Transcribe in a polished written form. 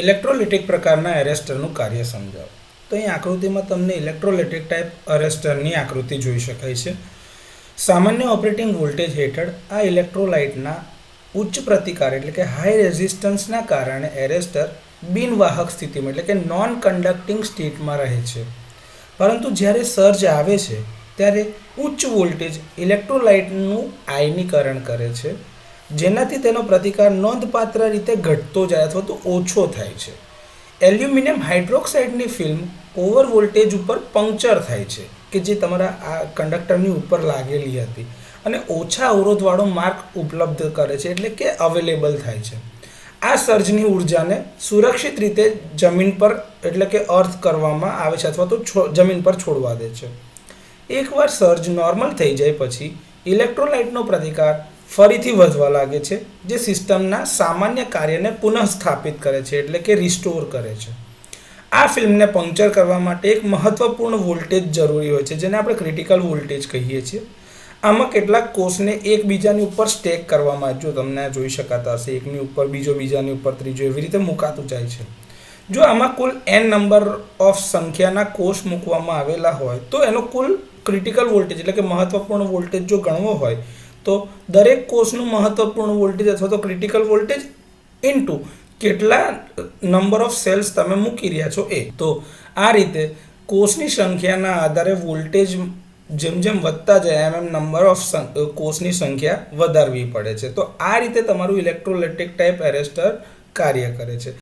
ઇલેક્ટ્રોલિટિક પ્રકારના એરેસ્ટરનું કાર્ય સમજાવો. તો અહીં આકૃતિમાં તમને ઇલેક્ટ્રોલિટિક ટાઈપ અરેસ્ટરની આકૃતિ જોઈ શકાય છે. સામાન્ય ઓપરેટિંગ વોલ્ટેજ હેઠળ આ ઇલેક્ટ્રોલાઇટના ઉચ્ચ પ્રતિકાર એટલે કે હાઈ રેઝિસ્ટન્સના કારણે એરેસ્ટર બિનવાહક સ્થિતિમાં એટલે કે નોન કન્ડક્ટિંગ સ્ટેટમાં રહે છે. પરંતુ જ્યારે સર્જ આવે છે ત્યારે ઉચ્ચ વોલ્ટેજ ઇલેક્ટ્રોલાઇટનું આયનીકરણ કરે છે, જેનાથી તેનો પ્રતિકાર નોંધપાત્ર રીતે ઘટતો જાય અથવા તો ઓછો થાય છે. એલ્યુમિનિયમ હાઇડ્રોક્સાઇડની ફિલ્મ ઓવર વોલ્ટેજ ઉપર પંક્ચર થાય છે કે જે તમારા આ કંડક્ટરની ઉપર લાગેલી હતી અને ઓછા અવરોધવાળો માર્ગ ઉપલબ્ધ કરે છે એટલે કે અવેલેબલ થાય છે. આ સર્જની ઉર્જાને સુરક્ષિત રીતે જમીન પર એટલે કે અર્થ કરવામાં આવે છે અથવા તો જમીન પર છોડવા દે છે. એકવાર સર્જ નોર્મલ થઈ જાય પછી ઇલેક્ટ્રોલાઇટનો પ્રતિકાર ફરીથી વધવા લાગે છે, જે સિસ્ટમના સામાન્ય કાર્યને પુનઃસ્થાપિત કરે છે એટલે કે રિસ્ટોર કરે છે. આ ફિલ્મને પંક્ચર કરવા માટે એક મહત્વપૂર્ણ વોલ્ટેજ જરૂરી હોય છે, જેને આપણે ક્રિટિકલ વોલ્ટેજ કહીએ છીએ. આમાં કેટલાક કોષને એકબીજાની ઉપર સ્ટેક કરવામાં જો તમને જોઈ શકાતા હશે, એકની ઉપર બીજો, બીજાની ઉપર ત્રીજો, એવી રીતે મુકાતું જાય છે. જો આમાં કુલ n નંબર ઓફ સંખ્યાના કોષ મૂકવામાં આવેલા હોય તો એનો કુલ ક્રિટિકલ વોલ્ટેજ એટલે કે મહત્વપૂર્ણ વોલ્ટેજ જો ગણવો હોય તો દરેક કોષનું મહત્વપૂર્ણ વોલ્ટેજ અથવા તો ક્રિટિકલ વોલ્ટેજ ઇન્ટુ કેટલા નંબર ઓફ સેલ્સ તમે મૂકી રહ્યા છો એ. તો આ રીતે કોષની સંખ્યાના આધારે વોલ્ટેજ જેમ જેમ વધતા જાય એમ નંબર ઓફ કોષની સંખ્યા વધારવી પડે છે. તો આ રીતે તમારું ઇલેક્ટ્રોલિટિક ટાઈપ એરેસ્ટર કાર્ય કરે છે.